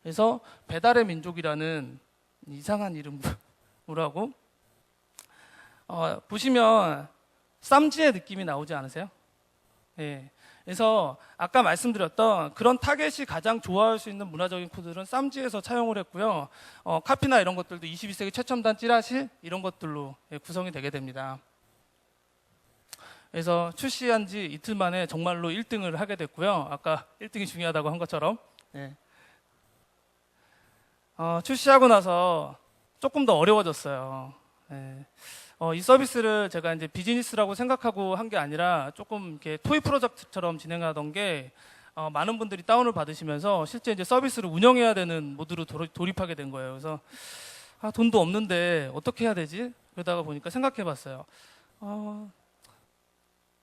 그래서 배달의 민족이라는 이상한 이름으로 하고 보시면 쌈지의 느낌이 나오지 않으세요? 예. 그래서 아까 말씀드렸던 그런 타겟이 가장 좋아할 수 있는 문화적인 코드들은 쌈지에서 차용을 했고요. 카피나 이런 것들도 21세기 최첨단 찌라시 이런 것들로 구성이 되게 됩니다. 그래서 출시한 지 이틀 만에 정말로 1등을 하게 됐고요. 아까 1등이 중요하다고 한 것처럼. 예. 출시하고 나서 조금 더 어려워졌어요. 예. 이 서비스를 제가 이제 비즈니스라고 생각하고 한 게 아니라 조금 이렇게 토이 프로젝트처럼 진행하던 게 많은 분들이 다운을 받으시면서 실제 이제 서비스를 운영해야 되는 모드로 돌입하게 된 거예요. 그래서 돈도 없는데 어떻게 해야 되지? 그러다가 보니까 생각해봤어요.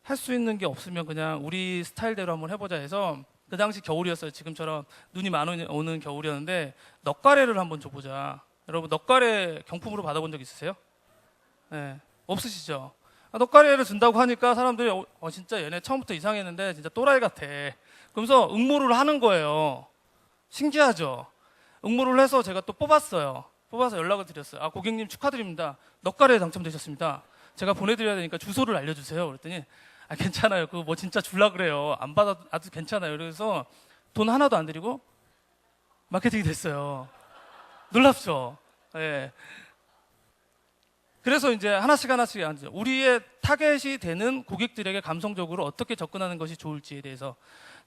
할 수 있는 게 없으면 그냥 우리 스타일대로 한번 해보자 해서 그 당시 겨울이었어요. 지금처럼 눈이 많이 오는 겨울이었는데 넉가래를 한번 줘보자. 여러분 넉가래 경품으로 받아본 적 있으세요? 네, 없으시죠? 넉가래를 준다고 하니까 사람들이 진짜 얘네 처음부터 이상했는데 진짜 또라이 같아. 그러면서 응모를 하는 거예요. 신기하죠? 응모를 해서 제가 또 뽑았어요. 뽑아서 연락을 드렸어요. 고객님 축하드립니다. 넉가래에 당첨되셨습니다. 제가 보내드려야 되니까 주소를 알려주세요. 그랬더니 괜찮아요. 그거 뭐 진짜 줄라 그래요. 안 받아도 아주 괜찮아요. 그래서 돈 하나도 안 드리고 마케팅이 됐어요. 놀랍죠? 네. 그래서 이제 하나씩 우리의 타겟이 되는 고객들에게 감성적으로 어떻게 접근하는 것이 좋을지에 대해서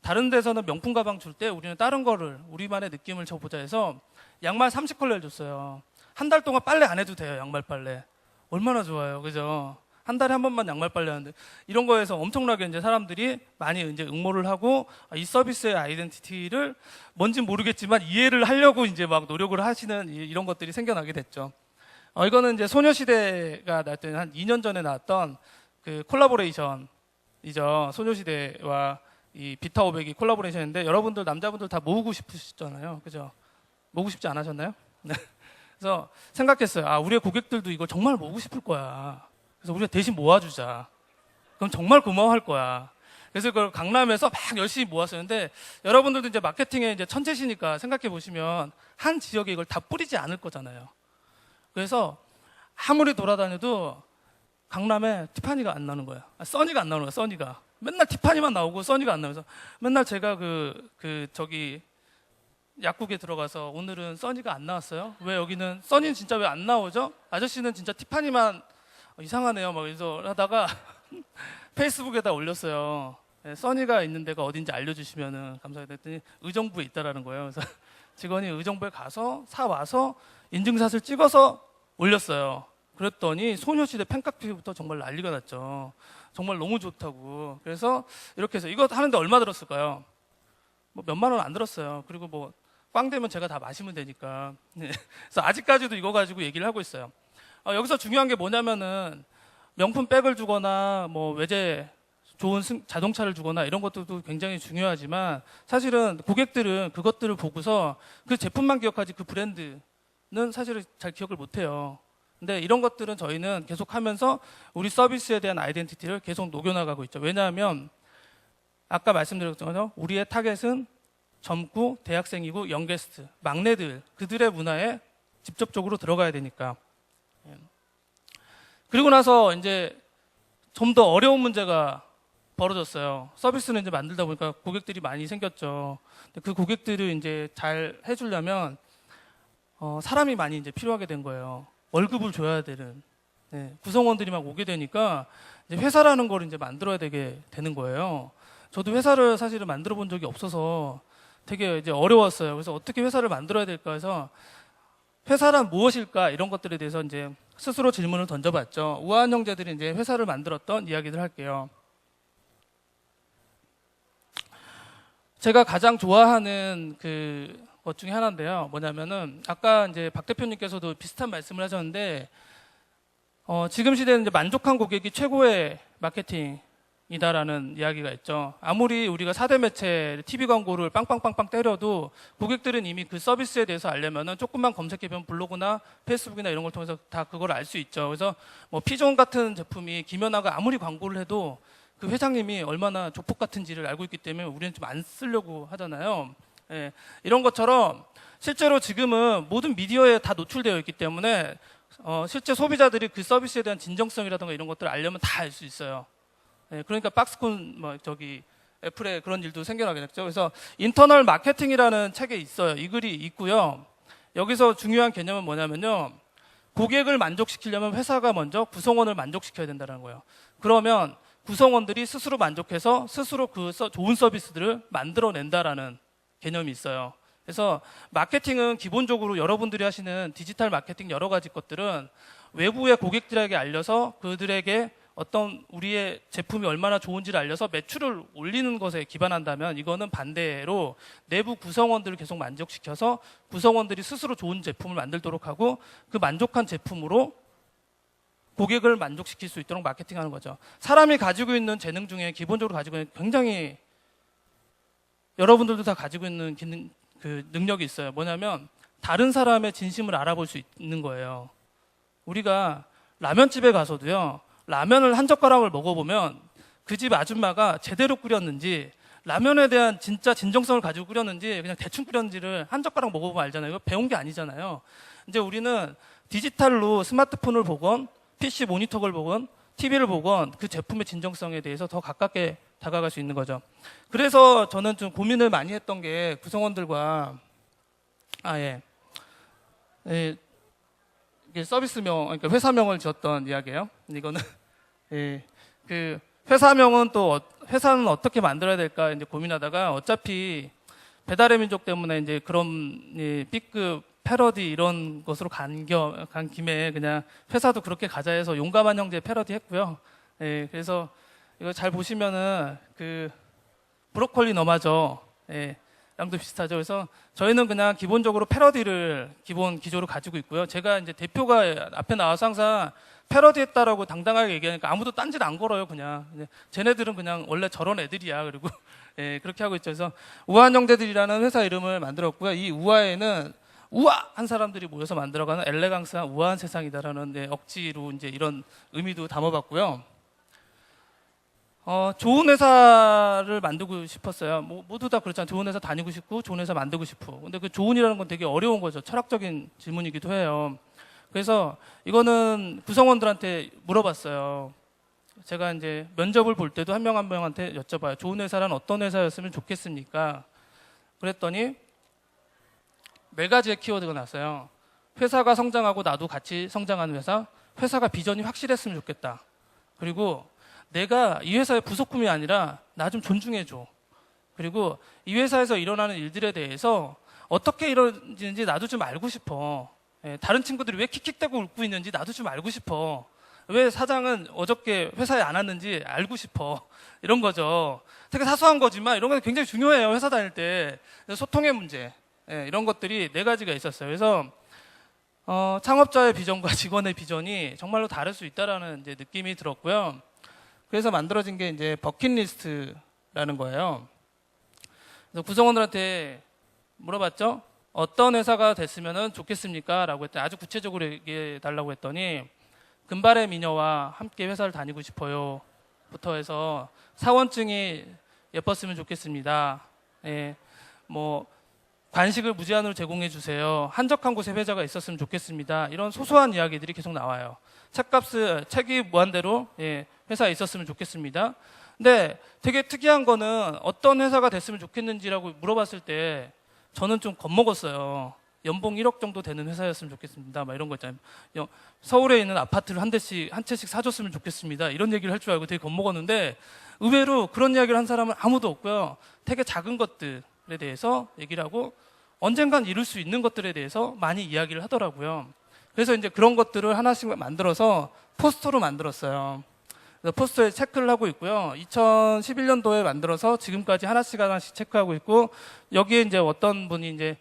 다른 데서는 명품 가방 줄 때 우리는 다른 거를 우리만의 느낌을 줘보자 해서 양말 30컬레를 줬어요. 한 달 동안 빨래 안 해도 돼요. 양말 빨래. 얼마나 좋아요. 그죠? 한 달에 한 번만 양말 빨래 하는데 이런 거에서 엄청나게 이제 사람들이 많이 이제 응모를 하고 이 서비스의 아이덴티티를 뭔진 모르겠지만 이해를 하려고 이제 막 노력을 하시는 이런 것들이 생겨나게 됐죠. 이거는 이제 소녀시대가 나왔던 한 2년 전에 나왔던 그 콜라보레이션이죠. 소녀시대와 이 비타500이 콜라보레이션인데 여러분들 남자분들 다 모으고 싶으시잖아요. 그죠? 모으고 싶지 않으셨나요? 네. 그래서 생각했어요. 우리의 고객들도 이걸 정말 모으고 싶을 거야. 그래서 우리가 대신 모아주자. 그럼 정말 고마워할 거야. 그래서 그걸 강남에서 막 열심히 모았었는데 여러분들도 이제 마케팅에 이제 천재시니까 생각해 보시면 한 지역에 이걸 다 뿌리지 않을 거잖아요. 그래서 아무리 돌아다녀도 강남에 티파니가 안 나오는 거야. 써니가 안 나오는 거야. 써니가 맨날 티파니만 나오고 써니가 안 나오면서 맨날 제가 저기 약국에 들어가서 오늘은 써니가 안 나왔어요. 왜 여기는 써니는 진짜 왜 안 나오죠? 아저씨는 진짜 티파니만 이상하네요. 막 그래서 하다가 페이스북에다 올렸어요. 네, 써니가 있는 데가 어딘지 알려주시면은 감사하겠더니 의정부에 있다라는 거예요. 그래서 직원이 의정부에 가서 사 와서 인증샷을 찍어서 올렸어요. 그랬더니 소녀시대 팬카페부터 정말 난리가 났죠. 정말 너무 좋다고. 그래서 이렇게 해서 이거 하는데 얼마 들었을까요? 뭐 몇만 원 안 들었어요. 그리고 뭐 꽝 되면 제가 다 마시면 되니까. 네. 그래서 아직까지도 이거 가지고 얘기를 하고 있어요. 여기서 중요한 게 뭐냐면은 명품 백을 주거나 뭐 외제 좋은 자동차를 주거나 이런 것들도 굉장히 중요하지만 사실은 고객들은 그것들을 보고서 그 제품만 기억하지 그 브랜드는 사실은 잘 기억을 못해요. 근데 이런 것들은 저희는 계속 하면서 우리 서비스에 대한 아이덴티티를 계속 녹여나가고 있죠. 왜냐하면 아까 말씀드렸잖아요. 우리의 타겟은 젊고 대학생이고 영게스트, 막내들, 그들의 문화에 직접적으로 들어가야 되니까. 그리고 나서 이제 좀 더 어려운 문제가 벌어졌어요. 서비스는 이제 만들다 보니까 고객들이 많이 생겼죠. 그 고객들을 이제 잘 해주려면 사람이 많이 이제 필요하게 된 거예요. 월급을 줘야 되는 구성원들이 막 오게 되니까 이제 회사라는 걸 이제 만들어야 되게 되는 거예요. 저도 회사를 사실은 만들어 본 적이 없어서 되게 이제 어려웠어요. 그래서 어떻게 회사를 만들어야 될까 해서 회사란 무엇일까 이런 것들에 대해서 이제 스스로 질문을 던져봤죠. 우아한 형제들이 이제 회사를 만들었던 이야기를 할게요. 제가 가장 좋아하는 것 중에 하나인데요. 뭐냐면은 아까 이제 박 대표님께서도 비슷한 말씀을 하셨는데 지금 시대는 이제 만족한 고객이 최고의 마케팅이다라는 이야기가 있죠. 아무리 우리가 4대 매체 TV 광고를 빵빵빵빵 때려도 고객들은 이미 그 서비스에 대해서 알려면은 조금만 검색해보면 블로그나 페이스북이나 이런 걸 통해서 다 그걸 알 수 있죠. 그래서 뭐 피존 같은 제품이 김연아가 아무리 광고를 해도 그 회장님이 얼마나 조폭 같은지를 알고 있기 때문에 우리는 좀 안 쓰려고 하잖아요. 예, 이런 것처럼 실제로 지금은 모든 미디어에 다 노출되어 있기 때문에 실제 소비자들이 그 서비스에 대한 진정성이라든가 이런 것들을 알려면 다 알 수 있어요. 예, 그러니까 박스콘 애플에 그런 일도 생겨나게 됐죠. 그래서 인터널 마케팅이라는 책에 있어요. 이 글이 있고요. 여기서 중요한 개념은 뭐냐면요. 고객을 만족시키려면 회사가 먼저 구성원을 만족시켜야 된다는 거예요. 그러면 구성원들이 스스로 만족해서 스스로 그 좋은 서비스들을 만들어낸다라는 개념이 있어요. 그래서 마케팅은 기본적으로 여러분들이 하시는 디지털 마케팅 여러 가지 것들은 외부의 고객들에게 알려서 그들에게 어떤 우리의 제품이 얼마나 좋은지를 알려서 매출을 올리는 것에 기반한다면, 이거는 반대로 내부 구성원들을 계속 만족시켜서 구성원들이 스스로 좋은 제품을 만들도록 하고 그 만족한 제품으로 고객을 만족시킬 수 있도록 마케팅하는 거죠. 사람이 가지고 있는 재능 중에 기본적으로 가지고 있는 굉장히 여러분들도 다 가지고 있는 그 능력이 있어요. 뭐냐면 다른 사람의 진심을 알아볼 수 있는 거예요. 우리가 라면집에 가서도요, 라면을 한 젓가락을 먹어보면 그 집 아줌마가 제대로 끓였는지, 라면에 대한 진짜 진정성을 가지고 끓였는지 그냥 대충 끓였는지를 한 젓가락 먹어보면 알잖아요. 이거 배운 게 아니잖아요. 이제 우리는 디지털로 스마트폰을 보건 PC 모니터를 보건 TV를 보건 그 제품의 진정성에 대해서 더 가깝게 다가갈 수 있는 거죠. 그래서 저는 좀 고민을 많이 했던 게 구성원들과 이게 서비스명, 그러니까 회사명을 지었던 이야기예요. 이거는 그 회사명은 또 회사는 어떻게 만들어야 될까 이제 고민하다가, 어차피 배달의 민족 때문에 이제 그런 B급 패러디 이런 것으로 간 김에 그냥 회사도 그렇게 가자 해서 용감한 형제 패러디 했고요. 그래서 이거 잘 보시면은 그 브로콜리 너마저 랑도 비슷하죠. 그래서 저희는 그냥 기본적으로 패러디를 기본 기조로 가지고 있고요. 제가 이제 대표가 앞에 나와서 항상 패러디했다라고 당당하게 얘기하니까 아무도 딴짓 안 걸어요. 그냥 쟤네들은 그냥 원래 저런 애들이야. 그리고 그렇게 하고 있죠. 그래서 우아한 형제들이라는 회사 이름을 만들었고요. 이 우아에는 우아한 사람들이 모여서 만들어가는 엘레강스한 우아한 세상이다라는 억지로 이제 이런 의미도 담아봤고요. 좋은 회사를 만들고 싶었어요. 모두 다 그렇잖아요. 좋은 회사 다니고 싶고 좋은 회사 만들고 싶고. 근데 그 좋은이라는 건 되게 어려운 거죠. 철학적인 질문이기도 해요. 그래서 이거는 구성원들한테 물어봤어요. 제가 이제 면접을 볼 때도 한 명 한 명한테 여쭤봐요. 좋은 회사란 어떤 회사였으면 좋겠습니까? 그랬더니 네 가지의 키워드가 나왔어요. 회사가 성장하고 나도 같이 성장하는 회사, 회사가 비전이 확실했으면 좋겠다. 그리고 내가 이 회사의 부속품이 아니라 나 좀 존중해줘. 그리고 이 회사에서 일어나는 일들에 대해서 어떻게 이루어지는지 나도 좀 알고 싶어. 다른 친구들이 왜 킥킥대고 웃고 있는지 나도 좀 알고 싶어. 왜 사장은 어저께 회사에 안 왔는지 알고 싶어. 이런 거죠. 되게 사소한 거지만 이런 건 굉장히 중요해요. 회사 다닐 때. 소통의 문제. 이런 것들이 네 가지가 있었어요. 그래서 창업자의 비전과 직원의 비전이 정말로 다를 수 있다라는 이제 느낌이 들었고요. 그래서 만들어진 게 이제 버킷리스트라는 거예요. 그래서 구성원들한테 물어봤죠. 어떤 회사가 됐으면 좋겠습니까? 라고 했더니 아주 구체적으로 얘기해 달라고 했더니, 금발의 미녀와 함께 회사를 다니고 싶어요 부터 해서 사원증이 예뻤으면 좋겠습니다. 관식을 무제한으로 제공해 주세요. 한적한 곳에 회사가 있었으면 좋겠습니다. 이런 소소한 이야기들이 계속 나와요. 책이 무한대로 회사에 있었으면 좋겠습니다. 근데 되게 특이한 거는 어떤 회사가 됐으면 좋겠는지라고 물어봤을 때 저는 좀 겁먹었어요. 연봉 1억 정도 되는 회사였으면 좋겠습니다. 막 이런 거 있잖아요. 서울에 있는 아파트를 한 채씩 사줬으면 좋겠습니다. 이런 얘기를 할 줄 알고 되게 겁먹었는데, 의외로 그런 이야기를 한 사람은 아무도 없고요. 되게 작은 것들에 대해서 얘기를 하고 언젠간 이룰 수 있는 것들에 대해서 많이 이야기를 하더라고요. 그래서 이제 그런 것들을 하나씩 만들어서 포스터로 만들었어요. 그래서 포스터에 체크를 하고 있고요. 2011년도에 만들어서 지금까지 하나씩 체크하고 있고, 여기에 이제 어떤 분이 이제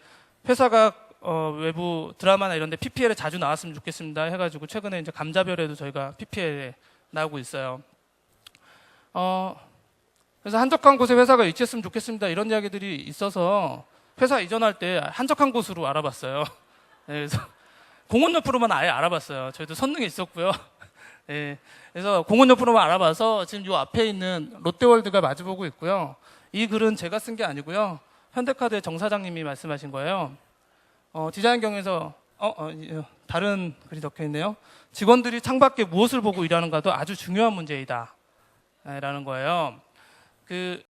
회사가 외부 드라마나 이런 데 PPL에 자주 나왔으면 좋겠습니다 해가지고 최근에 이제 감자별에도 저희가 PPL에 나오고 있어요. 그래서 한적한 곳에 회사가 위치했으면 좋겠습니다 이런 이야기들이 있어서 회사 이전할 때 한적한 곳으로 알아봤어요. 그래서 공원 옆으로만 아예 알아봤어요. 저희도 선능에 있었고요. 그래서 공원 옆으로만 알아봐서 지금 이 앞에 있는 롯데월드가 마주보고 있고요. 이 글은 제가 쓴 게 아니고요. 현대카드의 정 사장님이 말씀하신 거예요. 디자인 경에서 다른 글이 적혀 있네요. 직원들이 창밖에 무엇을 보고 일하는가도 아주 중요한 문제이다. 라는 거예요.